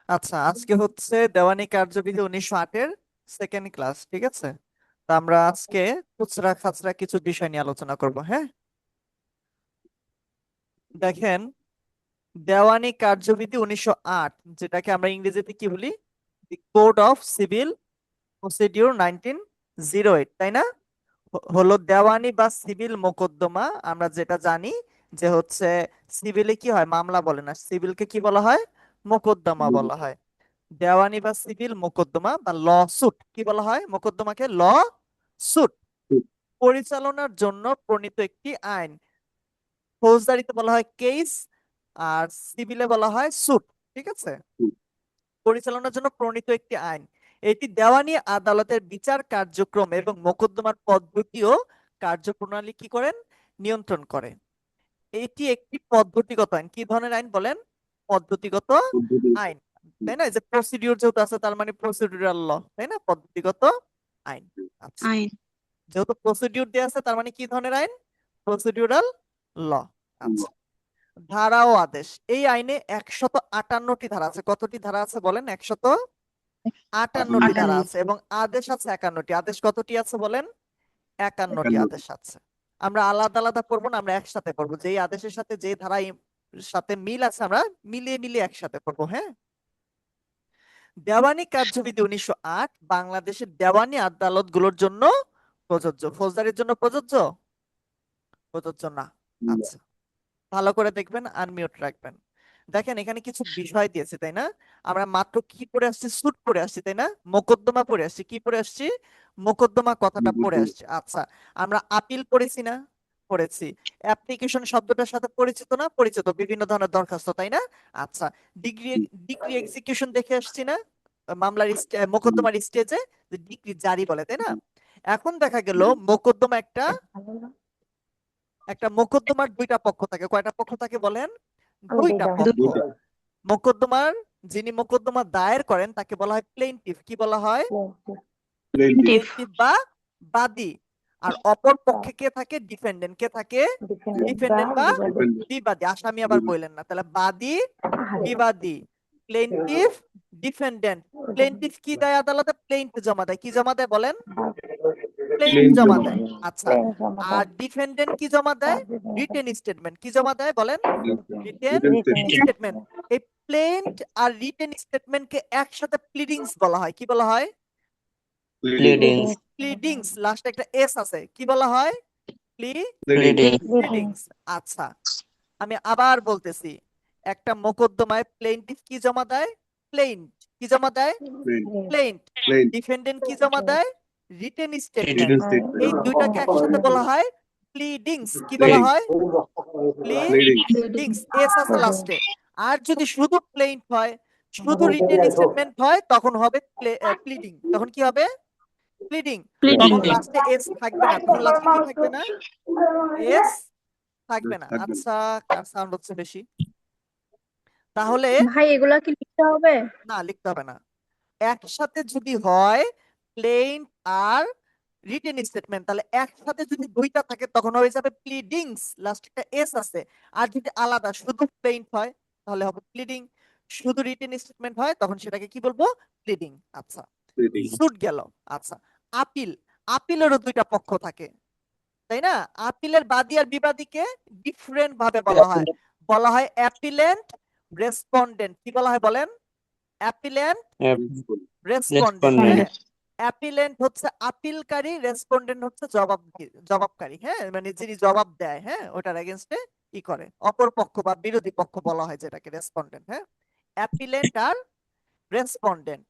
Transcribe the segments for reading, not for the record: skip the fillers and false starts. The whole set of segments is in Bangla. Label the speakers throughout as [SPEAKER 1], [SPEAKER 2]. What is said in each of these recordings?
[SPEAKER 1] আচ্ছা, আজকে হচ্ছে দেওয়ানি কার্যবিধি 1908-এর সেকেন্ড ক্লাস, ঠিক আছে? তো আমরা আজকে খুচরা খাচরা কিছু বিষয় নিয়ে আলোচনা করব। হ্যাঁ, দেখেন, দেওয়ানি কার্যবিধি 1908, যেটাকে আমরা ইংরেজিতে কি বলি, দি কোড অফ সিভিল প্রসিডিউর 1908, তাই না? হলো দেওয়ানি বা সিভিল মোকদ্দমা। আমরা যেটা জানি যে হচ্ছে সিভিলে কি হয়, মামলা বলে না, সিভিলকে কি বলা হয়, মোকদ্দমা বলা হয়। দেওয়ানি বা সিভিল মোকদ্দমা বা ল সুট কি বলা হয়, মোকদ্দমাকে ল সুট পরিচালনার জন্য প্রণীত একটি আইন। ফৌজদারিতে বলা হয় কেস, আর সিভিলে বলা হয় সুট, ঠিক আছে? পরিচালনার জন্য প্রণীত একটি আইন। এটি দেওয়ানি আদালতের বিচার কার্যক্রম এবং মোকদ্দমার পদ্ধতি ও কার্যপ্রণালী কি করেন, নিয়ন্ত্রণ করে। এটি একটি পদ্ধতিগত আইন। কি ধরনের আইন বলেন? পদ্ধতিগত আইন, তাই না? এই যে প্রসিডিউর যেহেতু আছে, তার মানে প্রসিডিউরাল ল, তাই না? পদ্ধতিগত আইন। আচ্ছা,
[SPEAKER 2] আইন।
[SPEAKER 1] যেহেতু প্রসিডিউর দেওয়া আছে, তার মানে কি ধরনের আইন, প্রসিডিউরাল ল। আচ্ছা, ধারা ও আদেশ। এই আইনে 158টি ধারা আছে। কতটি ধারা আছে বলেন? 158টি ধারা
[SPEAKER 2] 58।
[SPEAKER 1] আছে, এবং আদেশ আছে 51টি। আদেশ কতটি আছে বলেন? 51টি আদেশ আছে। আমরা আলাদা আলাদা করবো না, আমরা একসাথে করবো। যেই আদেশের সাথে যে ধারা সাথে মিল আছে, আমরা মিলিয়ে মিলিয়ে একসাথে করবো। হ্যাঁ, দেওয়ানি কার্যবিধি 1908 বাংলাদেশের দেওয়ানি আদালতগুলোর জন্য প্রযোজ্য। ফৌজদারির জন্য প্রযোজ্য? প্রযোজ্য না। আচ্ছা, ভালো করে দেখবেন, আনমিউট রাখবেন। দেখেন, এখানে কিছু বিষয় দিয়েছে, তাই না? আমরা মাত্র কি পড়ে আসছি, সুট পড়ে আসছি, তাই না? মোকদ্দমা পড়ে আসছি। কি পড়ে আসছি? মোকদ্দমা কথাটা পড়ে আসছে। আচ্ছা, আমরা আপিল পড়েছি না? পড়েছি। অ্যাপ্লিকেশন শব্দটার সাথে পরিচিত না? পরিচিত, বিভিন্ন ধরনের দরখাস্ত, তাই না? আচ্ছা, ডিগ্রি ডিগ্রি এক্সিকিউশন দেখে আসছি না? মামলার মোকদ্দমার স্টেজে যে ডিগ্রি জারি বলে, তাই না? এখন দেখা গেল মোকদ্দমা একটা একটা মোকদ্দমার দুইটা পক্ষ থাকে। কয়টা পক্ষ থাকে বলেন? দুইটা পক্ষ। মোকদ্দমার যিনি মোকদ্দমা দায়ের করেন তাকে বলা হয় প্লেইনটিফ। কি বলা হয়?
[SPEAKER 2] প্লেনটিফ।
[SPEAKER 1] প্লেইনটিফ বা বাদী। আর অপর পক্ষে কে থাকে? ডিফেন্ডেন্ট। কে থাকে? ডিফেন্ডেন্ট বা বিবাদী। আসামি আবার বললেন না, তাহলে বাদী, বিবাদী, প্লেইনটিফ, ডিফেন্ডেন্ট। প্লেইনটিফ কি দেয় আদালতে? প্লেইন্ট জমা দেয়। কি জমা দেয় বলেন? প্লেইন্ট জমা দেয়। আচ্ছা, আর ডিফেন্ডেন্ট কি জমা দেয়? Written statement. কি জমা দেয় বলেন? Written statement. এই প্লেন্ট আর রিটেন স্টেটমেন্টকে একসাথে প্লিডিংস বলা হয়। কি বলা হয়?
[SPEAKER 2] প্লিডিংস।
[SPEAKER 1] প্লিডিংস, লাস্টে একটা এস আছে। কি বলা হয়?
[SPEAKER 2] প্লিডিং।
[SPEAKER 1] প্লিডিংস। আচ্ছা, আমি আবার বলতেছি, একটা মোকদ্দমায় প্লেইন্টিফ কি জমা দেয়? প্লেইন্ট। কি জমা দেয়? প্লেইন্ট। ডিফেন্ডেন্ট কি জমা দেয়? Written statement. এই দুইটাকে একসাথে বলা হয় প্লিডিংস। কি বলা হয়? প্লিডিংস, এস আছে লাস্টে। আর যদি শুধু প্লেইন্ট হয়, শুধু রিটেন স্টেটমেন্ট হয়, তখন হবে প্লিডিং। তখন কি হবে? প্লিডিং।
[SPEAKER 2] প্লিডিং।
[SPEAKER 1] তখন লাস্টে এস থাকবে না। তখন লাস্টে কি থাকবে না? এস থাকবে না। আচ্ছা, কার সাউন্ড হচ্ছে বেশি? তাহলে
[SPEAKER 3] ভাই এগুলা কি লিখতে হবে?
[SPEAKER 1] না, লিখতে হবে না। একসাথে যদি হয় প্লেইন্ট আর রিটেন স্টেটমেন্ট, তাহলে একসাথে যদি দুইটা থাকে তখন হয়ে যাবে প্লিডিংস, লাস্ট একটা এস আছে। আর যদি আলাদা শুধু প্লেইন্ট হয় তাহলে হবে প্লিডিং, শুধু রিটেন স্টেটমেন্ট হয় তখন সেটাকে কি বলবো? প্লিডিং। আচ্ছা, সুট গেল। আচ্ছা, আপিল। আপিলেরও দুইটা পক্ষ থাকে, তাই না? আপিলের বাদী আর বিবাদীকে ডিফারেন্ট ভাবে বলা হয়। বলা হয় অ্যাপিলেন্ট, রেসপন্ডেন্ট। কি বলা হয় বলেন? Appellant, respondent. হ্যাঁ,
[SPEAKER 2] রেসপন্ডেন্ট।
[SPEAKER 1] অ্যাপিলেন্ট হচ্ছে আপিলকারী, রেসপন্ডেন্ট হচ্ছে জবাবকারী। হ্যাঁ, মানে যিনি জবাব দেয়, হ্যাঁ, ওটার এগেইনস্টে ই করে, অপর পক্ষ বা বিরোধী পক্ষ বলা হয় যেটাকে রেসপন্ডেন্ট। হ্যাঁ, অ্যাপিলেন্ট আর রেসপন্ডেন্ট।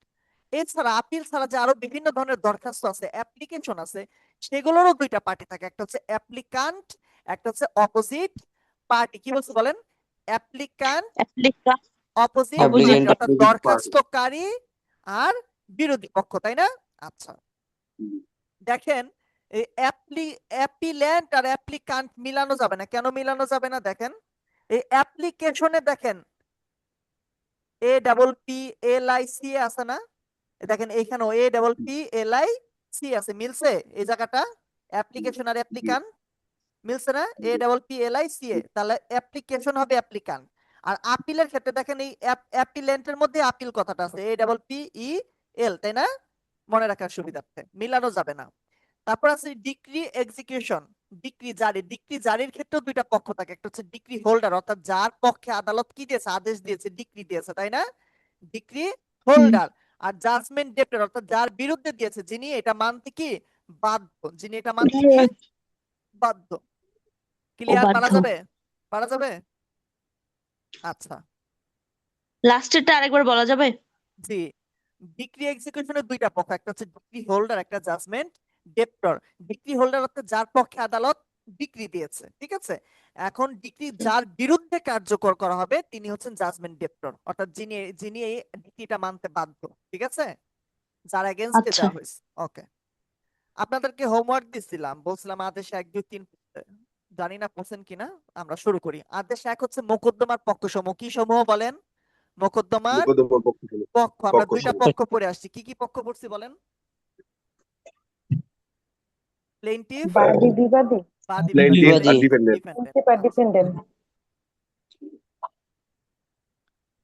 [SPEAKER 1] এছাড়া আপিল ছাড়া যে আরো বিভিন্ন ধরনের দরখাস্ত আছে, অ্যাপ্লিকেশন আছে, সেগুলোরও দুইটা পার্টি থাকে। একটা হচ্ছে অ্যাপ্লিকান্ট, একটা হচ্ছে অপোজিট পার্টি। কি বলছে বলেন? Applicant, opposite party,
[SPEAKER 2] applicant.
[SPEAKER 1] অর্থাৎ দরখাস্তকারী আর বিরোধী পক্ষ, তাই না? আচ্ছা, দেখেন, এই অ্যাপিল্যান্ট আর অ্যাপ্লিকান্ট মিলানো যাবে না। কেন মিলানো যাবে না? দেখেন, এই অ্যাপ্লিকেশনে দেখেন A double P L I C আছে না? দেখেন এখানেও A double P L I C আছে, মিলছে এই জায়গাটা? অ্যাপ্লিকেশন আর অ্যাপ্লিকান্ট মিলছে না? A double P L I C A, তাহলে অ্যাপ্লিকেশন হবে অ্যাপ্লিকান্ট, আর আপিলের ক্ষেত্রে দেখেন এই অ্যাপিলেন্টের মধ্যে আপিল কথাটা আছে, APPEL, তাই না? মনে রাখার সুবিধার্থে মিলানো যাবে না। তারপর আছে ডিক্রি এক্সিকিউশন, ডিক্রি জারির ক্ষেত্রেও দুইটা পক্ষ থাকে, একটা হচ্ছে ডিক্রি হোল্ডার অর্থাৎ যার পক্ষে আদালত কি দিয়েছে, আদেশ দিয়েছে, ডিক্রি দিয়েছে, তাই না? Decree holder. আর জাজমেন্ট ডেপ্টর অর্থাৎ যার বিরুদ্ধে দিয়েছে, যিনি এটা মানতে কি বাধ্য, যিনি এটা মানতে কি বাধ্য। ক্লিয়ার? পারা
[SPEAKER 3] বাধ্য।
[SPEAKER 1] যাবে? পারা যাবে? আচ্ছা,
[SPEAKER 3] লাস্টেরটা আরেকবার বলা যাবে?
[SPEAKER 1] জি। ডিক্রি এক্সিকিউশনের দুইটা পক্ষ, একটা হচ্ছে ডিক্রি হোল্ডার, একটা জাজমেন্ট ডেপ্টর। ডিক্রি হোল্ডার অর্থাৎ যার পক্ষে আদালত ডিক্রি দিয়েছে, ঠিক আছে? এখন ডিক্রি যার বিরুদ্ধে কার্যকর করা হবে তিনি হচ্ছেন জাজমেন্ট ডেপ্টর, অর্থাৎ যিনি যিনি এই ডিক্রিটা মানতে বাধ্য, ঠিক আছে? যার এগেইনস্টে
[SPEAKER 3] আচ্ছা।
[SPEAKER 1] দেওয়া হয়েছে। ওকে, আপনাদেরকে হোমওয়ার্ক দিছিলাম, বলছিলাম আদেশ 1 2 3 পড়তে। জানি না পড়ছেন কিনা। আমরা শুরু করি। আদেশ 1 হচ্ছে মোকদ্দমার পক্ষসমূহ। কি সমূহ বলেন? মোকদ্দমার
[SPEAKER 2] মোকদ্দমার পক্ষ ছিল
[SPEAKER 1] পক্ষ। আমরা
[SPEAKER 2] পক্ষ
[SPEAKER 1] দুইটা
[SPEAKER 2] ছিল
[SPEAKER 1] পক্ষ পড়ে আসছি। কি কি পক্ষ পড়ছি বলেন? প্লেইনটিফ,
[SPEAKER 3] বাদী বিবাদী,
[SPEAKER 1] বাদী বিবাদী,
[SPEAKER 2] প্লেন্টিফ আর
[SPEAKER 4] বিবাদী,
[SPEAKER 2] ডিফেন্ডেন্ট।
[SPEAKER 1] ডিফেন্ডেন্ট।
[SPEAKER 3] Principal dependent.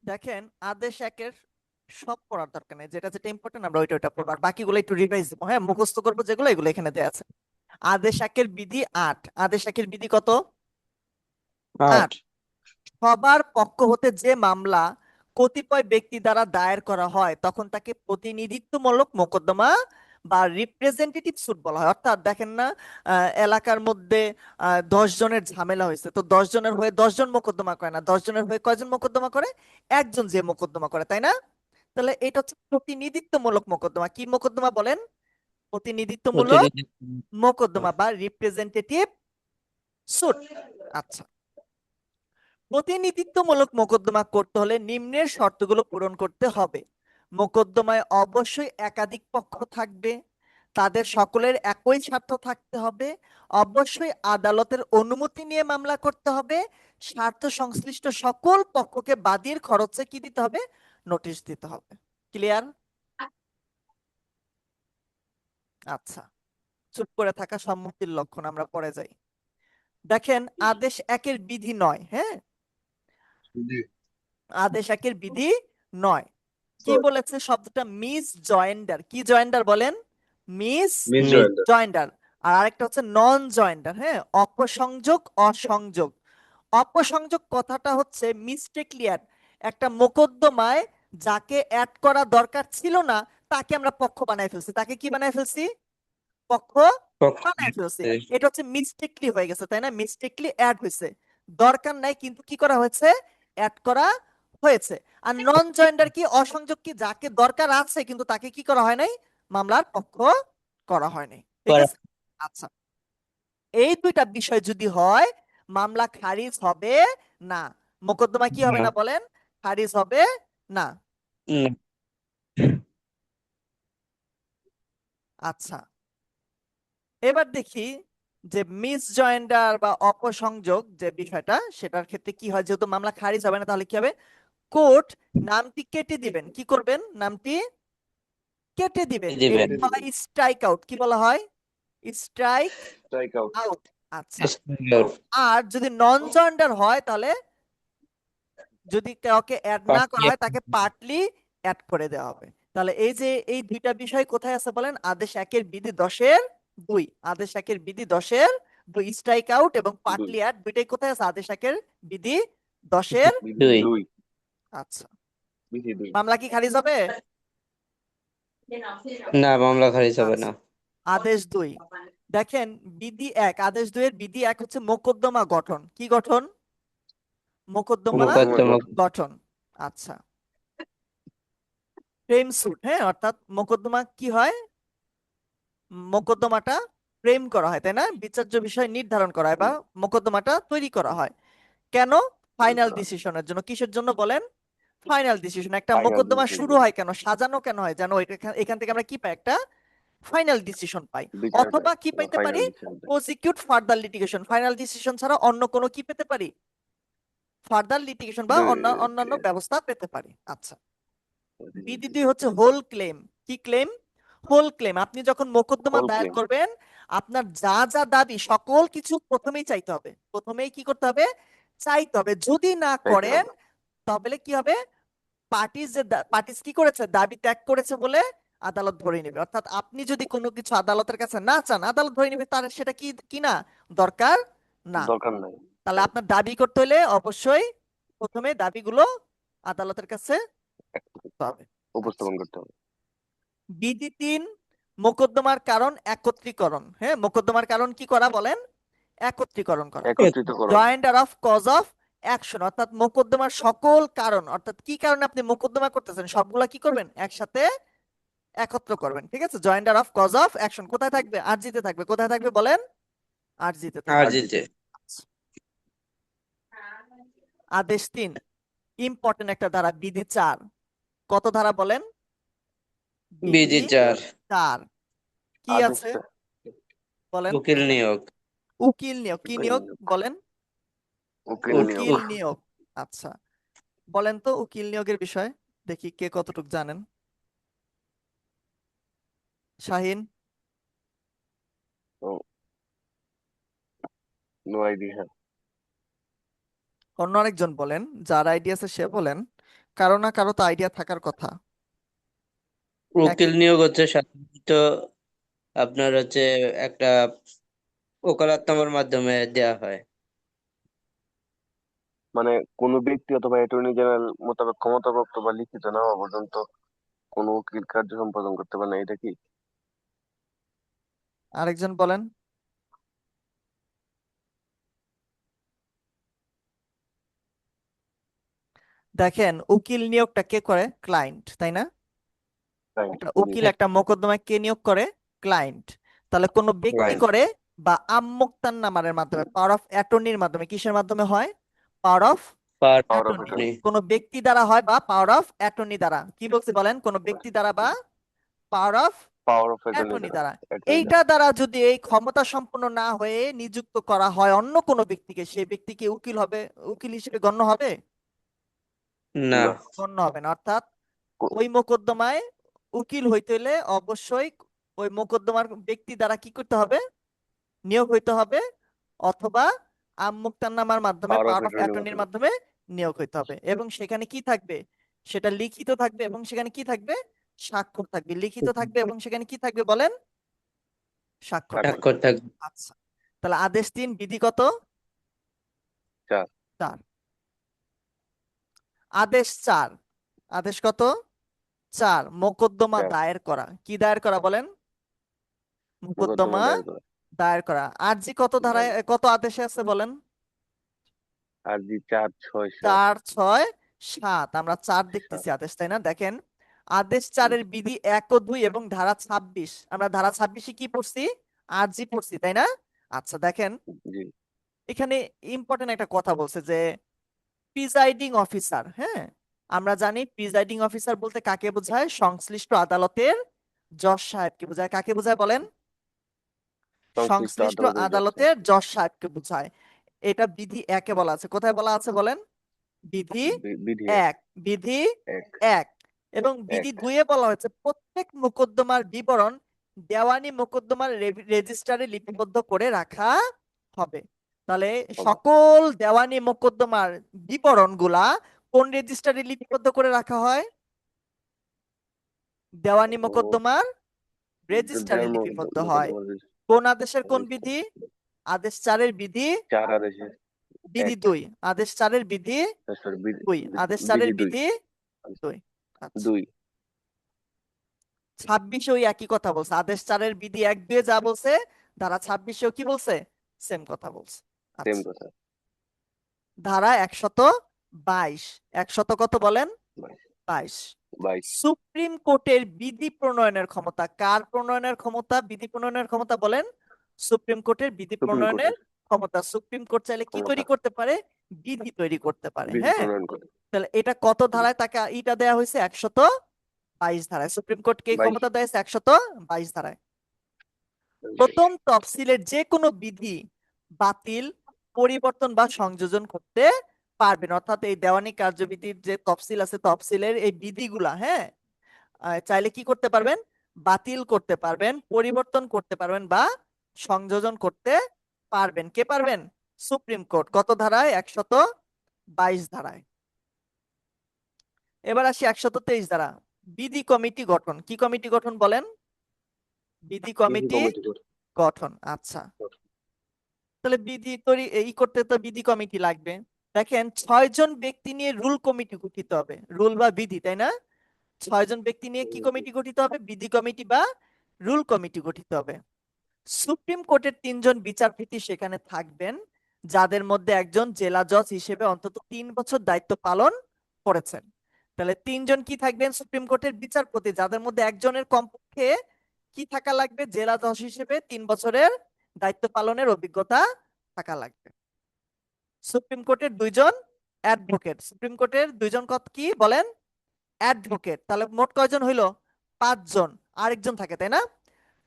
[SPEAKER 1] দেখেন আদেশ 1 এর সব পড়ার দরকার নেই, যেটা যেটা ইম্পর্টেন্ট আমরা ওইটা পড়বো, আর বাকিগুলো একটু রিভাইজ দেবো। হ্যাঁ, মুখস্থ করবো যেগুলো, এগুলো এখানে দেওয়া আছে। আদেশ 1 এর বিধি 8। আদেশ 1 এর বিধি কত? 8।
[SPEAKER 4] 8,
[SPEAKER 1] সবার পক্ষ হতে যে মামলা কতিপয় ব্যক্তি দ্বারা দায়ের করা হয় তখন তাকে প্রতিনিধিত্বমূলক মোকদ্দমা বা রিপ্রেজেন্টেটিভ সুট বলা হয়। অর্থাৎ দেখেন না, এলাকার মধ্যে 10 জনের ঝামেলা হয়েছে, তো 10 জনের হয়ে 10 জন মোকদ্দমা করে না, 10 জনের হয়ে কয়জন মোকদ্দমা করে? একজন যে মোকদ্দমা করে, তাই না? তাহলে এটা হচ্ছে প্রতিনিধিত্বমূলক মোকদ্দমা। কি মোকদ্দমা বলেন? প্রতিনিধিত্বমূলক
[SPEAKER 4] প্রতিনিধি,
[SPEAKER 1] মোকদ্দমা বা রিপ্রেজেন্টেটিভ সুট। আচ্ছা, প্রতিনিধিত্বমূলক মোকদ্দমা করতে হলে নিম্নের শর্তগুলো পূরণ করতে হবে। মোকদ্দমায় অবশ্যই একাধিক পক্ষ থাকবে, তাদের সকলের একই স্বার্থ থাকতে হবে, অবশ্যই আদালতের অনুমতি নিয়ে মামলা করতে হবে, স্বার্থ সংশ্লিষ্ট সকল পক্ষকে বাদীর খরচে কি দিতে হবে? নোটিশ দিতে হবে। ক্লিয়ার? আচ্ছা, চুপ করে থাকা সম্মতির লক্ষণ। আমরা পরে যাই। দেখেন আদেশ 1 এর বিধি 9। হ্যাঁ,
[SPEAKER 2] জি
[SPEAKER 1] আদেশ 1 এর বিধি 9 কি
[SPEAKER 2] স্যার।
[SPEAKER 1] বলেছে? শব্দটা মিস জয়েন্ডার। কি জয়েন্ডার বলেন? Mis
[SPEAKER 2] mis
[SPEAKER 4] mis,
[SPEAKER 2] joinder.
[SPEAKER 1] Joinder. আর আরেকটা হচ্ছে নন জয়েন্ডার। হ্যাঁ, অপসংযোগ, অসংযোগ। অপসংযোগ কথাটা হচ্ছে মিস্টেকলি অ্যাড। একটা মোকদ্দমায় যাকে অ্যাড করা দরকার ছিল না তাকে আমরা পক্ষ বানায় ফেলছি। তাকে কি বানায় ফেলছি? পক্ষ
[SPEAKER 4] পক্ষ,
[SPEAKER 1] বানায় ফেলছি। এটা হচ্ছে মিস্টেকলি হয়ে গেছে, তাই না? মিস্টেকলি অ্যাড হয়েছে, দরকার নাই কিন্তু কি করা হয়েছে? অ্যাড করা হয়েছে। আর নন জয়েন্ডার কি? অসংযোগ কি? যাকে দরকার আছে কিন্তু তাকে কি করা হয় নাই? মামলার পক্ষ করা হয় নাই, ঠিক
[SPEAKER 4] করা,
[SPEAKER 1] আছে? আচ্ছা, এই দুইটা বিষয় যদি হয় মামলা খারিজ হবে না। মোকদ্দমা কি হবে
[SPEAKER 4] না,
[SPEAKER 1] না বলেন? খারিজ হবে না।
[SPEAKER 4] না,
[SPEAKER 1] আচ্ছা, এবার দেখি যে মিস জয়েন্ডার বা অপসংযোগ যে বিষয়টা, সেটার ক্ষেত্রে কি হয়? যেহেতু মামলা খারিজ হবে না তাহলে কি হবে? কোর্ট নামটি কেটে দিবেন। কি করবেন? নামটি কেটে দিবেন।
[SPEAKER 4] দিবেন,
[SPEAKER 1] এটা বলা হয় স্ট্রাইক আউট। কি বলা হয়? Strike
[SPEAKER 2] strike out.
[SPEAKER 1] আউট। আচ্ছা,
[SPEAKER 4] স্ট্রাইক,
[SPEAKER 1] আর যদি নন জয়েন্ডার হয় তাহলে যদি কাউকে অ্যাড না করা হয় তাকে পার্টলি অ্যাড করে দেওয়া হবে। তাহলে এই যে এই দুইটা বিষয় কোথায় আছে বলেন? আদেশ 1 এর বিধি 10 এর 2। আদেশ 1 এর বিধি 10 এর 2, স্ট্রাইক আউট এবং পার্টলি অ্যাড দুইটাই কোথায় আছে? আদেশ 1 এর বিধি 10 এর।
[SPEAKER 2] বিধি
[SPEAKER 4] 2,
[SPEAKER 2] 2।
[SPEAKER 1] আচ্ছা,
[SPEAKER 2] বিধি 2।
[SPEAKER 1] মামলা কি খারিজ হবে?
[SPEAKER 4] না, মামলা খারিজ হবে
[SPEAKER 1] আচ্ছা,
[SPEAKER 4] না।
[SPEAKER 1] আদেশ 2 দেখেন বিধি 1, আদেশ 2 এর বিধি 1 হচ্ছে মোকদ্দমা গঠন। কি গঠন? মোকদ্দমা
[SPEAKER 4] মোকদ্দমা,
[SPEAKER 1] গঠন। আচ্ছা, ফ্রেম সুট। হ্যাঁ, অর্থাৎ মোকদ্দমা কি হয়? মোকদ্দমাটা ফ্রেম করা হয়, তাই না? বিচার্য বিষয় নির্ধারণ করা হয় বা মোকদ্দমাটা তৈরি করা হয়। কেন? ফাইনাল ডিসিশনের জন্য। কিসের জন্য বলেন? Final decision. একটা
[SPEAKER 2] ফাইনাল
[SPEAKER 1] মোকদ্দমা শুরু হয় কেন? সাজানো কেন হয় জানো? এখান থেকে আমরা কি পাই? একটা ফাইনাল ডিসিশন পাই।
[SPEAKER 2] বিচার পাই
[SPEAKER 1] অথবা কি
[SPEAKER 2] বা
[SPEAKER 1] পাইতে
[SPEAKER 2] ফাইনাল
[SPEAKER 1] পারি?
[SPEAKER 2] ডিসিশন পাই।
[SPEAKER 1] Prosecute further litigation. Final decision ছাড়া অন্য কোনো কি পেতে পারি? ফার্দার লিটিগেশন বা অন্যান্য ব্যবস্থা পেতে পারি। আচ্ছা, বিধি 2 হচ্ছে হোল ক্লেম। কি ক্লেম? Whole claim. আপনি যখন মোকদ্দমা
[SPEAKER 2] হোল
[SPEAKER 1] দায়ের
[SPEAKER 2] ক্লেম।
[SPEAKER 1] করবেন আপনার যা যা দাবি সকল কিছু প্রথমেই চাইতে হবে। প্রথমেই কি করতে হবে? চাইতে হবে। যদি না
[SPEAKER 2] চাইতে
[SPEAKER 1] করেন
[SPEAKER 2] হবে।
[SPEAKER 1] তাহলে কি হবে, পার্টিস কি করেছে, দাবি ত্যাগ করেছে বলে আদালত ধরে নেবে। অর্থাৎ আপনি যদি কোনো কিছু আদালতের কাছে না চান, আদালত ধরে নেবে, তার সেটা কি কি না, দরকার না।
[SPEAKER 2] দরকার নাই।
[SPEAKER 1] তাহলে আপনার দাবি করতে হলে অবশ্যই প্রথমে দাবিগুলো আদালতের কাছে করতে হবে। আচ্ছা,
[SPEAKER 2] উপস্থাপন করতে হবে।
[SPEAKER 1] বিধি 3, মোকদ্দমার কারণ একত্রীকরণ। হ্যাঁ, মোকদ্দমার কারণ কি করা বলেন, একত্রীকরণ করা।
[SPEAKER 2] একত্রিতকরণ।
[SPEAKER 1] Joinder of cause of action, অর্থাৎ মোকদ্দমার সকল কারণ, অর্থাৎ কি কারণে আপনি মোকদ্দমা করতেছেন সবগুলা কি করবেন, একসাথে একত্র করবেন। ঠিক আছে, joinder of cause of action কোথায় থাকবে, আরজিতে থাকবে। কোথায় থাকবে বলেন, আরজিতে থাকবে।
[SPEAKER 4] আরজিতে।
[SPEAKER 1] আদেশ 3, ইম্পর্টেন্ট একটা ধারা, বিধি 4। কত ধারা বলেন,
[SPEAKER 4] বিধি 4,
[SPEAKER 1] 4। কি
[SPEAKER 2] আদেশ
[SPEAKER 1] আছে বলেন,
[SPEAKER 4] উকিল নিয়োগ।
[SPEAKER 1] উকিল নিয়োগ। কি নিয়োগ বলেন,
[SPEAKER 2] উকিল নিয়োগ।
[SPEAKER 1] উকিল নিয়োগ। আচ্ছা, বলেন তো উকিল নিয়োগের বিষয়, দেখি কে কতটুকু জানেন। Shahin,
[SPEAKER 2] no idea.
[SPEAKER 1] অন্য আরেকজন বলেন, যার আইডিয়া আছে সে বলেন, কারো না কারো তো আইডিয়া থাকার কথা।
[SPEAKER 4] উকিল নিয়োগ হচ্ছে সাধারণত আপনার হচ্ছে একটা ওকালতনামার মাধ্যমে দেয়া হয়।
[SPEAKER 2] মানে কোন ব্যক্তি অথবা অ্যাটর্নি জেনারেল মোতাবেক ক্ষমতাপ্রাপ্ত বা লিখিত না হওয়া পর্যন্ত কোনো উকিল কার্য সম্পাদন করতে পারে না, এটা কি?
[SPEAKER 1] আরেকজন বলেন। দেখেন, উকিল নিয়োগটা কে করে, ক্লায়েন্ট, তাই না?
[SPEAKER 2] তাই
[SPEAKER 1] একটা উকিল একটা মোকদ্দমায় কে নিয়োগ করে, ক্লায়েন্ট। তাহলে কোনো ব্যক্তি
[SPEAKER 4] Client।
[SPEAKER 1] করে বা আমোক্তান্নামার মাধ্যমে, পাওয়ার অফ অ্যাটর্নির মাধ্যমে, কিসের মাধ্যমে হয়, power of
[SPEAKER 4] power
[SPEAKER 2] power of
[SPEAKER 1] attorney.
[SPEAKER 2] Attorney.
[SPEAKER 1] কোনো ব্যক্তি দ্বারা হয় বা পাওয়ার অফ অ্যাটর্নি দ্বারা। কি বলছি বলেন, কোনো ব্যক্তি দ্বারা বা power of
[SPEAKER 2] power of attorney
[SPEAKER 1] attorney
[SPEAKER 2] দ্বারা।
[SPEAKER 1] দ্বারা। এইটা দ্বারা যদি এই ক্ষমতা সম্পন্ন না হয়ে নিযুক্ত করা হয় অন্য কোনো ব্যক্তিকে, সেই ব্যক্তিকে উকিল হবে, উকিল হিসেবে গণ্য হবে,
[SPEAKER 4] না।
[SPEAKER 2] না।
[SPEAKER 1] গণ্য হবে না। অর্থাৎ
[SPEAKER 2] কো-
[SPEAKER 1] ওই মোকদ্দমায় উকিল হইতে হলে অবশ্যই ওই মোকদ্দমার ব্যক্তি দ্বারা কি করতে হবে, নিয়োগ হইতে হবে, অথবা আমুক্তান্নামার মাধ্যমে,
[SPEAKER 2] পাওয়ার অফ
[SPEAKER 1] পাওয়ার অফ
[SPEAKER 2] অ্যাটর্নির
[SPEAKER 1] অ্যাটর্নির
[SPEAKER 2] মাধ্যমে।
[SPEAKER 1] মাধ্যমে নিয়োগ হইতে হবে। এবং সেখানে কি থাকবে, সেটা লিখিত থাকবে, এবং সেখানে কি থাকবে, স্বাক্ষর থাকবে। লিখিত থাকবে এবং সেখানে কি থাকবে বলেন, স্বাক্ষর থাকবে।
[SPEAKER 4] স্বাক্ষর থাকবে।
[SPEAKER 1] আচ্ছা, তাহলে আদেশ 3, বিধি কত,
[SPEAKER 2] 4।
[SPEAKER 1] 4। আদেশ 4, আদেশ কত, 4, মোকদ্দমা
[SPEAKER 2] 4
[SPEAKER 1] দায়ের করা। কি দায়ের করা বলেন,
[SPEAKER 2] মোকদ্দমা
[SPEAKER 1] মোকদ্দমা
[SPEAKER 2] দায়ের করা।
[SPEAKER 1] দায়ের করা। আরজি কত ধারায়,
[SPEAKER 2] দায়ের।
[SPEAKER 1] কত আদেশে আছে বলেন,
[SPEAKER 2] আরজি 4, 6, 7।
[SPEAKER 1] 4, 6, 7। আমরা 4 দেখতেছি আদেশ, তাই না? দেখেন, আদেশ 4-এর বিধি 1 ও 2 এবং ধারা 26, আমরা ধারা 26-এ কি পড়ছি, আরজি পড়ছি, তাই না? আচ্ছা, দেখেন
[SPEAKER 2] জি।
[SPEAKER 1] এখানে ইম্পর্টেন্ট একটা কথা বলছে যে প্রিজাইডিং অফিসার। হ্যাঁ, আমরা জানি প্রিজাইডিং অফিসার বলতে কাকে বোঝায়, সংশ্লিষ্ট আদালতের জজ সাহেবকে বোঝায়। কাকে বোঝায় বলেন,
[SPEAKER 2] সংশ্লিষ্ট
[SPEAKER 1] সংশ্লিষ্ট
[SPEAKER 2] আদালতের জজ
[SPEAKER 1] আদালতের জজ সাহেবকে বোঝায়। এটা বিধি 1-এ বলা আছে। কোথায় বলা আছে বলেন, বিধি
[SPEAKER 2] বিধি
[SPEAKER 1] 1, বিধি
[SPEAKER 2] 1।
[SPEAKER 1] 1। এবং বিধি
[SPEAKER 2] 1।
[SPEAKER 1] 2-এ বলা হয়েছে প্রত্যেক মোকদ্দমার বিবরণ দেওয়ানি মোকদ্দমার রেজিস্টারে লিপিবদ্ধ করে রাখা হবে। তাহলে সকল দেওয়ানি মোকদ্দমার বিবরণগুলা কোন রেজিস্টারে লিপিবদ্ধ করে রাখা হয়, দেওয়ানি মোকদ্দমার রেজিস্টারে লিপিবদ্ধ হয়। কোন আদেশের কোন বিধি, আদেশ 4-এর বিধি
[SPEAKER 2] 4 আদেশে
[SPEAKER 1] বিধি
[SPEAKER 2] 1।
[SPEAKER 1] 2, আদেশ 4-এর বিধি
[SPEAKER 2] সরি,
[SPEAKER 1] 2, আদেশ 4-এর
[SPEAKER 2] বিধি 2।
[SPEAKER 1] বিধি 2। আচ্ছা,
[SPEAKER 2] 2।
[SPEAKER 1] 26 ওই একই কথা বলছে। আদেশ 4-এর বিধি 1-2 যা বলছে, ধারা 26-এও কি বলছে, সেম কথা বলছে।
[SPEAKER 2] সেম
[SPEAKER 1] আচ্ছা,
[SPEAKER 2] কথা।
[SPEAKER 1] ধারা 122, 100 কত বলেন, 22।
[SPEAKER 2] 22।
[SPEAKER 1] সুপ্রিম কোর্টের বিধি প্রণয়নের ক্ষমতা। কার প্রণয়নের ক্ষমতা, বিধি প্রণয়নের ক্ষমতা বলেন, সুপ্রিম কোর্টের বিধি
[SPEAKER 2] সুপ্রিম
[SPEAKER 1] প্রণয়নের
[SPEAKER 2] কোর্টের
[SPEAKER 1] ক্ষমতা। সুপ্রিম কোর্ট চাইলে কি
[SPEAKER 2] ক্ষমতা
[SPEAKER 1] তৈরি করতে পারে, বিধি তৈরি করতে পারে।
[SPEAKER 2] বিধি
[SPEAKER 1] হ্যাঁ,
[SPEAKER 2] প্রণয়ন করে।
[SPEAKER 1] তাহলে এটা কত ধারায় তাকে ইটা দেয়া হয়েছে, 122 ধারায়। সুপ্রিম কোর্টকে এই
[SPEAKER 2] 22।
[SPEAKER 1] ক্ষমতা দেয়া হয়েছে 122 ধারায়। প্রথম তফসিলের যে কোনো বিধি বাতিল, পরিবর্তন বা সংযোজন করতে পারবেন। অর্থাৎ এই দেওয়ানি কার্যবিধির যে তফসিল আছে, তফসিলের এই বিধিগুলা, হ্যাঁ, চাইলে কি করতে পারবেন, বাতিল করতে পারবেন, পরিবর্তন করতে পারবেন বা সংযোজন করতে পারবেন। কে পারবেন, সুপ্রিম কোর্ট। কত ধারায়, 122 ধারায়। এবার আসি 123 দ্বারা বিধি কমিটি গঠন। কি কমিটি গঠন বলেন? বিধি
[SPEAKER 2] বিধি
[SPEAKER 1] কমিটি
[SPEAKER 2] কমিটি
[SPEAKER 1] গঠন। আচ্ছা, তাহলে বিধি তৈরি এই করতে তো বিধি কমিটি লাগবে। দেখেন 6 জন ব্যক্তি নিয়ে রুল কমিটি গঠিত হবে, রুল বা বিধি, তাই না? 6 জন ব্যক্তি নিয়ে কি কমিটি গঠিত হবে? বিধি কমিটি বা রুল কমিটি গঠিত হবে। সুপ্রিম কোর্টের 3 জন বিচারপতি সেখানে থাকবেন, যাদের মধ্যে একজন জেলা জজ হিসেবে অন্তত 3 বছর দায়িত্ব পালন করেছেন। তাহলে 3 জন কি থাকবেন? সুপ্রিম কোর্টের বিচারপতি, যাদের মধ্যে একজনের কমপক্ষে কি থাকা লাগবে? জেলা জজ হিসেবে 3 বছরের দায়িত্ব পালনের অভিজ্ঞতা থাকা লাগবে। সুপ্রিম কোর্টের 2 জন অ্যাডভোকেট, সুপ্রিম কোর্টের 2 জন কি বলেন? অ্যাডভোকেট। তাহলে মোট কয়জন হইলো? 5 জন। আরেকজন থাকে, তাই না?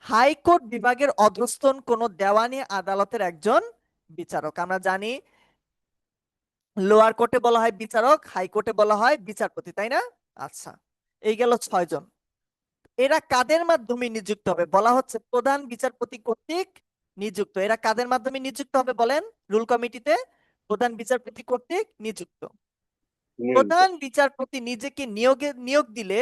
[SPEAKER 1] হাইকোর্ট বিভাগের অধস্তন কোন দেওয়ানি আদালতের একজন বিচারক। আমরা জানি লোয়ার কোর্টে বলা হয় বিচারক, হাইকোর্টে বলা হয় বিচারপতি, তাই না? আচ্ছা, এই গেল 6 জন। এরা কাদের মাধ্যমে নিযুক্ত হবে? বলা হচ্ছে প্রধান বিচারপতি কর্তৃক নিযুক্ত। এরা কাদের মাধ্যমে নিযুক্ত হবে বলেন? রুল কমিটিতে প্রধান বিচারপতি কর্তৃক নিযুক্ত।
[SPEAKER 2] নিয়োজিত।
[SPEAKER 1] প্রধান বিচারপতি নিজেকে নিয়োগ দিলে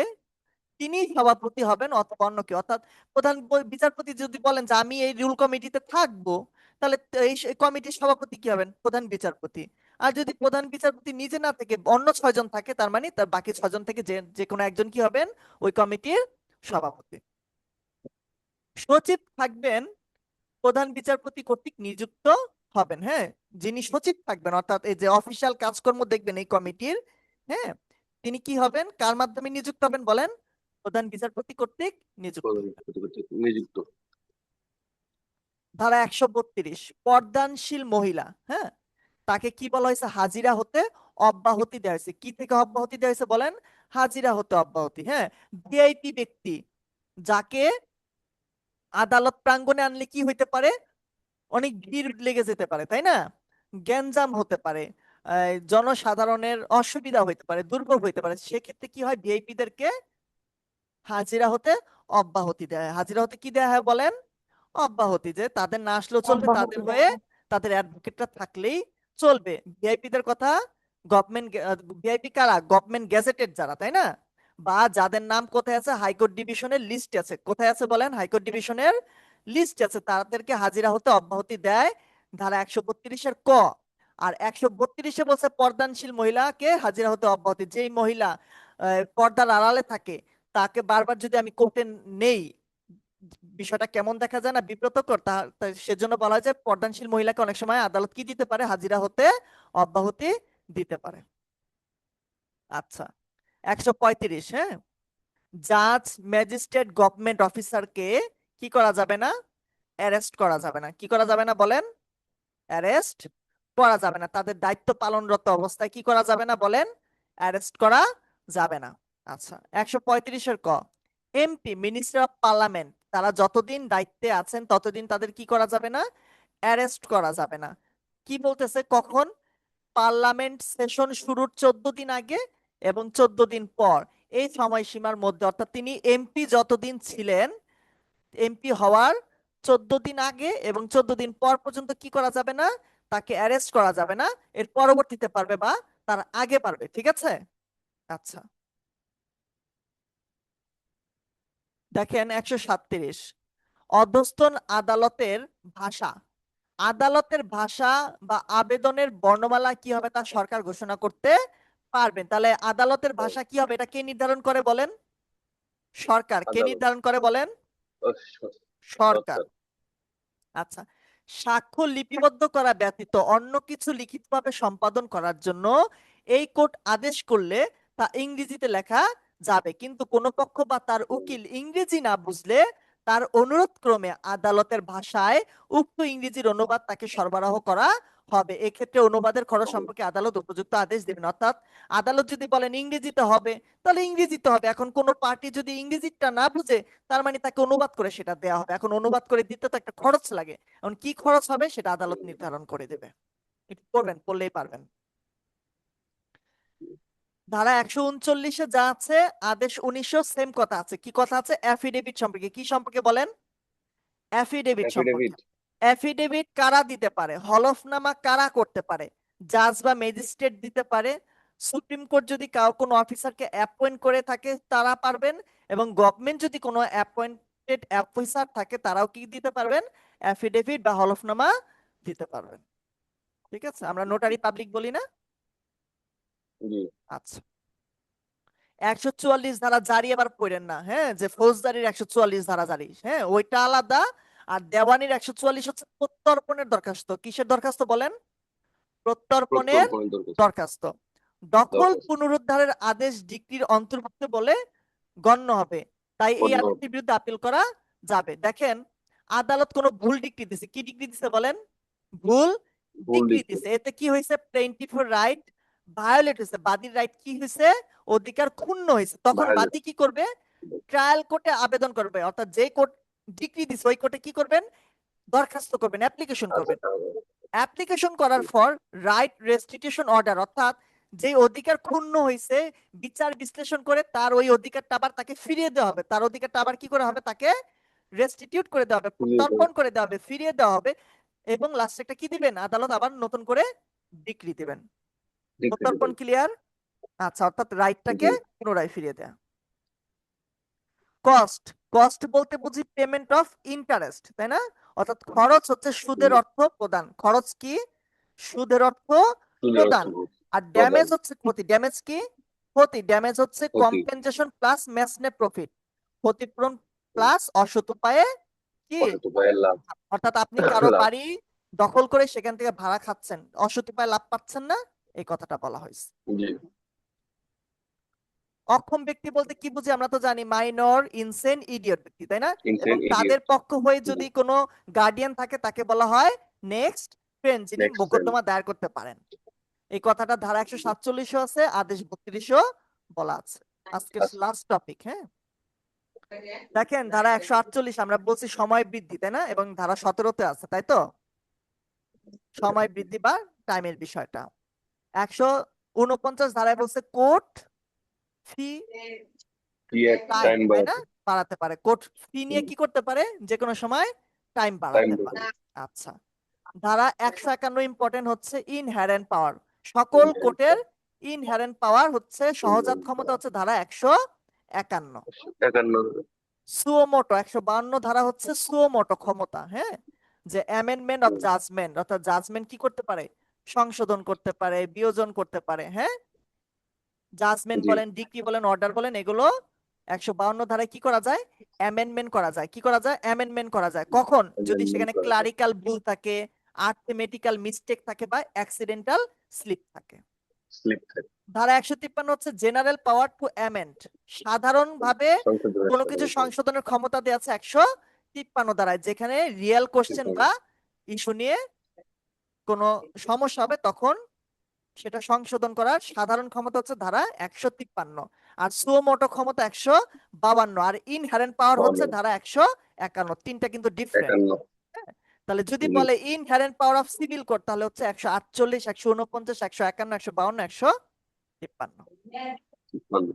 [SPEAKER 1] তিনি সভাপতি হবেন অথবা অন্য কেউ। অর্থাৎ প্রধান বিচারপতি যদি বলেন যে আমি এই রুল কমিটিতে থাকবো, তাহলে এই কমিটির সভাপতি কি হবেন? প্রধান বিচারপতি। আর যদি প্রধান বিচারপতি নিজে না থেকে অন্য 6 জন থাকে, তার মানে তার বাকি 6 জন থেকে যে যে কোনো একজন কি হবেন? ওই কমিটির সভাপতি। সচিব থাকবেন প্রধান বিচারপতি কর্তৃক নিযুক্ত হবেন। হ্যাঁ, যিনি সচিব থাকবেন, অর্থাৎ এই যে অফিসিয়াল কাজকর্ম দেখবেন এই কমিটির, হ্যাঁ, তিনি কি হবেন? কার মাধ্যমে নিযুক্ত হবেন বলেন? প্রধান বিচারপতি কর্তৃক নিযুক্ত
[SPEAKER 2] প্রধান
[SPEAKER 1] হবেন।
[SPEAKER 2] বিচারপতি কর্তৃক নিযুক্ত।
[SPEAKER 1] ধারা 132 পর্দানশীল মহিলা, হ্যাঁ, তাকে কি বলা হয়েছে? হাজিরা হতে অব্যাহতি দেওয়া হয়েছে। কি থেকে অব্যাহতি দেওয়া হয়েছে বলেন? হাজিরা হতে অব্যাহতি। হ্যাঁ, ভিআইপি ব্যক্তি, যাকে আদালত প্রাঙ্গণে আনলে কি হইতে পারে? অনেক ভিড় লেগে যেতে পারে, তাই না? গ্যাঞ্জাম হতে পারে, জনসাধারণের অসুবিধা হইতে পারে, দুর্ভোগ হইতে পারে। সেক্ষেত্রে কি হয়? ভিআইপি দেরকে হাজিরা হতে অব্যাহতি দেয়। হাজিরা হতে কি দেয়া হয় বলেন? অব্যাহতি। যে তাদের না আসলেও চলবে,
[SPEAKER 3] অব্যাহতি
[SPEAKER 1] তাদের
[SPEAKER 3] দেওয়া
[SPEAKER 1] হয়ে
[SPEAKER 3] হয়।
[SPEAKER 1] তাদের অ্যাডভোকেটরা থাকলেই চলবে। ভিআইপি দের কথা গভর্নমেন্ট, ভিআইপি কারা? গভর্নমেন্ট গেজেটেড যারা, তাই না? বা যাদের নাম কোথায় আছে? হাইকোর্ট ডিভিশনের লিস্ট আছে। কোথায় আছে বলেন? হাইকোর্ট ডিভিশনের লিস্ট আছে। তাদেরকে হাজিরা হতে অব্যাহতি দেয় ধারা 132-এর ক। আর 132-এ বলছে পর্দানশীল মহিলাকে হাজিরা হতে অব্যাহতি। যেই মহিলা পর্দার আড়ালে থাকে, তাকে বারবার যদি আমি কোর্টে নেই, বিষয়টা কেমন দেখা যায় না? বিব্রতকর। সেজন্য বলা হয় যে পর্দানশীল মহিলাকে অনেক সময় আদালত কি দিতে পারে? হাজিরা হতে অব্যাহতি দিতে পারে। আচ্ছা, 135, হ্যাঁ, জাজ, ম্যাজিস্ট্রেট, গভর্নমেন্ট অফিসারকে কি করা যাবে না? অ্যারেস্ট করা যাবে না। কি করা যাবে না বলেন? অ্যারেস্ট করা যাবে না। তাদের দায়িত্ব পালনরত অবস্থায় কি করা যাবে না বলেন? অ্যারেস্ট করা যাবে না। আচ্ছা, 135-এর ক, এমপি, মিনিস্টার অফ পার্লামেন্ট, তারা যতদিন দায়িত্বে আছেন ততদিন তাদের কি করা যাবে না? অ্যারেস্ট করা যাবে না। কি বলতেছে? কখন? পার্লামেন্ট সেশন শুরুর 14 দিন আগে এবং 14 দিন পর, এই সময়সীমার মধ্যে। অর্থাৎ তিনি এমপি যতদিন ছিলেন, এমপি হওয়ার 14 দিন আগে এবং 14 দিন পর পর্যন্ত কি করা যাবে না? তাকে অ্যারেস্ট করা যাবে না। এর পরবর্তীতে পারবে বা তার আগে পারবে। ঠিক আছে? আচ্ছা, দেখেন 137 অধস্তন আদালতের ভাষা। আদালতের ভাষা বা আবেদনের বর্ণমালা কি হবে তা সরকার ঘোষণা করতে পারবেন। তাহলে আদালতের ভাষা কি হবে? এটা কে নির্ধারণ করে বলেন? সরকার। কে
[SPEAKER 2] আদালত।
[SPEAKER 1] নির্ধারণ করে বলেন? সরকার।
[SPEAKER 2] সরকার।
[SPEAKER 1] আচ্ছা, সাক্ষ্য লিপিবদ্ধ করা ব্যতীত অন্য কিছু লিখিতভাবে সম্পাদন করার জন্য এই কোর্ট আদেশ করলে তা ইংরেজিতে লেখা যাবে, কিন্তু কোন পক্ষ বা তার উকিল ইংরেজি না বুঝলে তার অনুরোধ ক্রমে আদালতের ভাষায় উক্ত ইংরেজির অনুবাদ তাকে সরবরাহ করা হবে। এক্ষেত্রে অনুবাদের খরচ সম্পর্কে আদালত উপযুক্ত আদেশ দেবেন। অর্থাৎ আদালত যদি বলেন ইংরেজিতে হবে, তাহলে ইংরেজিতে হবে। এখন কোন পার্টি যদি ইংরেজিটা না বুঝে, তার মানে তাকে অনুবাদ করে সেটা দেওয়া হবে। এখন অনুবাদ করে দিতে তো একটা খরচ লাগে। এখন কি খরচ হবে সেটা আদালত নির্ধারণ করে দেবে। একটু করবেন, পড়লেই পারবেন। ধারা 139-এ যা আছে, আদেশ 1900 সেম কথা আছে। কি কথা আছে? অ্যাফিডেভিট সম্পর্কে। কি সম্পর্কে বলেন? অ্যাফিডেভিট সম্পর্কে।
[SPEAKER 2] অ্যাফিডেভিট।
[SPEAKER 1] অ্যাফিডেভিট কারা দিতে পারে? হলফনামা কারা করতে পারে? জাজ বা ম্যাজিস্ট্রেট দিতে পারে, সুপ্রিম কোর্ট যদি কোনো অফিসারকে অ্যাপয়েন্ট করে থাকে তারা পারবেন, এবং গভর্নমেন্ট যদি কোনো অ্যাপয়েন্টেড অফিসার থাকে তারাও কি দিতে পারবেন, অ্যাফিডেভিট বা হলফনামা দিতে পারবেন। ঠিক আছে, আমরা নোটারি পাবলিক বলি না?
[SPEAKER 2] জি
[SPEAKER 1] আচ্ছা, 144 ধারা জারি আবার পড়েন না, হ্যাঁ, যে ফৌজদারির 144 ধারা জারি, হ্যাঁ ওইটা আলাদা। আর দেওয়ানির 144 হচ্ছে প্রত্যর্পণের দরখাস্ত। কিসের দরখাস্ত বলেন? প্রত্যর্পণের
[SPEAKER 2] প্রত্যর্পণের দরকার
[SPEAKER 1] দরখাস্ত। দখল
[SPEAKER 2] দরকার
[SPEAKER 1] পুনরুদ্ধারের আদেশ ডিক্রির অন্তর্ভুক্ত বলে গণ্য হবে, তাই এই
[SPEAKER 2] অন্য
[SPEAKER 1] আদেশের বিরুদ্ধে আপিল করা যাবে। দেখেন, আদালত কোনো ভুল ডিক্রি দিছে, কি ডিক্রি দিছে বলেন? ভুল
[SPEAKER 2] ভুল
[SPEAKER 1] ডিক্রি
[SPEAKER 2] দিচ্ছে
[SPEAKER 1] দিছে। এতে কি হয়েছে? প্লেইন্টিফের রাইট ভায়োলেট হয়েছে, বাদীর রাইট কি হয়েছে? অধিকার ক্ষুণ্ণ হয়েছে। তখন
[SPEAKER 2] ভায়োলেট
[SPEAKER 1] বাদী কি করবে? ট্রায়াল কোর্টে আবেদন করবে, অর্থাৎ যে কোর্ট ডিক্রি দিছে ওই কোর্টে কি করবেন? দরখাস্ত করবেন, অ্যাপ্লিকেশন
[SPEAKER 2] আচ্ছা
[SPEAKER 1] করবেন। অ্যাপ্লিকেশন করার পর রাইট রেস্টিটিউশন অর্ডার, অর্থাৎ যে অধিকার ক্ষুণ্ণ হয়েছে বিচার বিশ্লেষণ করে তার ওই অধিকারটা আবার তাকে ফিরিয়ে দেওয়া হবে। তার অধিকারটা আবার কি করা হবে? তাকে রেস্টিটিউট করে দেওয়া হবে, প্রত্যর্পণ করে দেওয়া হবে, ফিরিয়ে দেওয়া হবে। এবং লাস্টে একটা কি দিবেন? আদালত আবার নতুন করে ডিক্রি দিবেন। প্রত্যর্পণ ক্লিয়ার? আচ্ছা, অর্থাৎ রাইটটাকে পুনরায় ফিরিয়ে দেয়া। কস্ট, কস্ট বলতে বুঝি পেমেন্ট অফ ইন্টারেস্ট, তাই না? অর্থাৎ খরচ হচ্ছে সুদের অর্থ প্রদান। খরচ কি? সুদের অর্থ প্রদান। আর ড্যামেজ হচ্ছে ক্ষতি। ড্যামেজ কি? ক্ষতি। ড্যামেজ হচ্ছে
[SPEAKER 2] ক্ষতি।
[SPEAKER 1] কম্পেনসেশন প্লাস ম্যাচনে প্রফিট, ক্ষতিপূরণ প্লাস অসৎ উপায়ে কি,
[SPEAKER 2] লাভ।
[SPEAKER 1] অর্থাৎ আপনি কারো
[SPEAKER 2] লাভ।
[SPEAKER 1] বাড়ি দখল করে সেখান থেকে ভাড়া খাচ্ছেন, অসৎ উপায়ে লাভ পাচ্ছেন না, এই কথাটা বলা হয়েছে।
[SPEAKER 2] জি
[SPEAKER 1] অক্ষম ব্যক্তি বলতে কি বুঝি? আমরা তো জানি মাইনর, ইনসেন, ইডিয়ট ব্যক্তি, তাই না? এবং
[SPEAKER 2] ইনসেন
[SPEAKER 1] তাদের
[SPEAKER 2] ইডিয়ট
[SPEAKER 1] পক্ষ হয়ে যদি কোনো গার্ডিয়ান থাকে তাকে বলা হয় নেক্সট ফ্রেন্ড, যিনি
[SPEAKER 2] নেক্সট
[SPEAKER 1] মোকদ্দমা দায়ের করতে পারেন। এই কথাটা ধারা 147 আছে, আদেশ 32 বলা আছে। আজকের লাস্ট টপিক, হ্যাঁ। দেখেন, ধারা 148 আমরা বলছি সময় বৃদ্ধি, তাই না? এবং ধারা 17-তে আছে, তাই তো? সময় বৃদ্ধি বা টাইমের বিষয়টা 149 ধারায় বলছে কোর্ট ফি টাইম, তাই না? বাড়াতে পারে। কোর্ট ফি নিয়ে কি করতে পারে? যে কোনো সময় টাইম বাড়াতে পারে। আচ্ছা, ধারা 151 ইম্পর্টেন্ট হচ্ছে ইনহেরেন্ট পাওয়ার। সকল কোর্টের ইনহেরেন্ট পাওয়ার হচ্ছে সহজাত ক্ষমতা হচ্ছে ধারা 151। সুওমোটো 152 ধারা হচ্ছে সুওমোটো ক্ষমতা, হ্যাঁ, যে অ্যামেন্ডমেন্ট অফ জাজমেন্ট, অর্থাৎ জাজমেন্ট কি করতে পারে? সংশোধন করতে পারে, বিয়োজন করতে পারে, হ্যাঁ। জাজমেন্ট বলেন, ডিক্রি বলেন, অর্ডার বলেন, এগুলো 152 ধারায় কি করা যায়? অ্যামেন্ডমেন্ট করা যায়। কি করা যায়? অ্যামেন্ডমেন্ট করা যায়। কখন? যদি সেখানে ক্লারিক্যাল ভুল থাকে, আর্থমেটিক্যাল মিস্টেক থাকে বা অ্যাক্সিডেন্টাল স্লিপ থাকে। ধারা 153 হচ্ছে জেনারেল পাওয়ার টু অ্যামেন্ড, সাধারণভাবে কোনো কিছু সংশোধনের ক্ষমতা দেওয়া আছে 153 ধারায়, যেখানে রিয়েল কোশ্চেন বা ইস্যু নিয়ে কোনো সমস্যা হবে তখন সেটা সংশোধন করার সাধারণ ক্ষমতা হচ্ছে ধারা 153। আর সুমোটো ক্ষমতা 152। আর ইনহেরেন্ট পাওয়ার হচ্ছে ধারা 151। তিনটা কিন্তু ডিফারেন্ট। তাহলে যদি বলে inherent power of civil code, তাহলে হচ্ছে 148, 149, 151, 152, 153।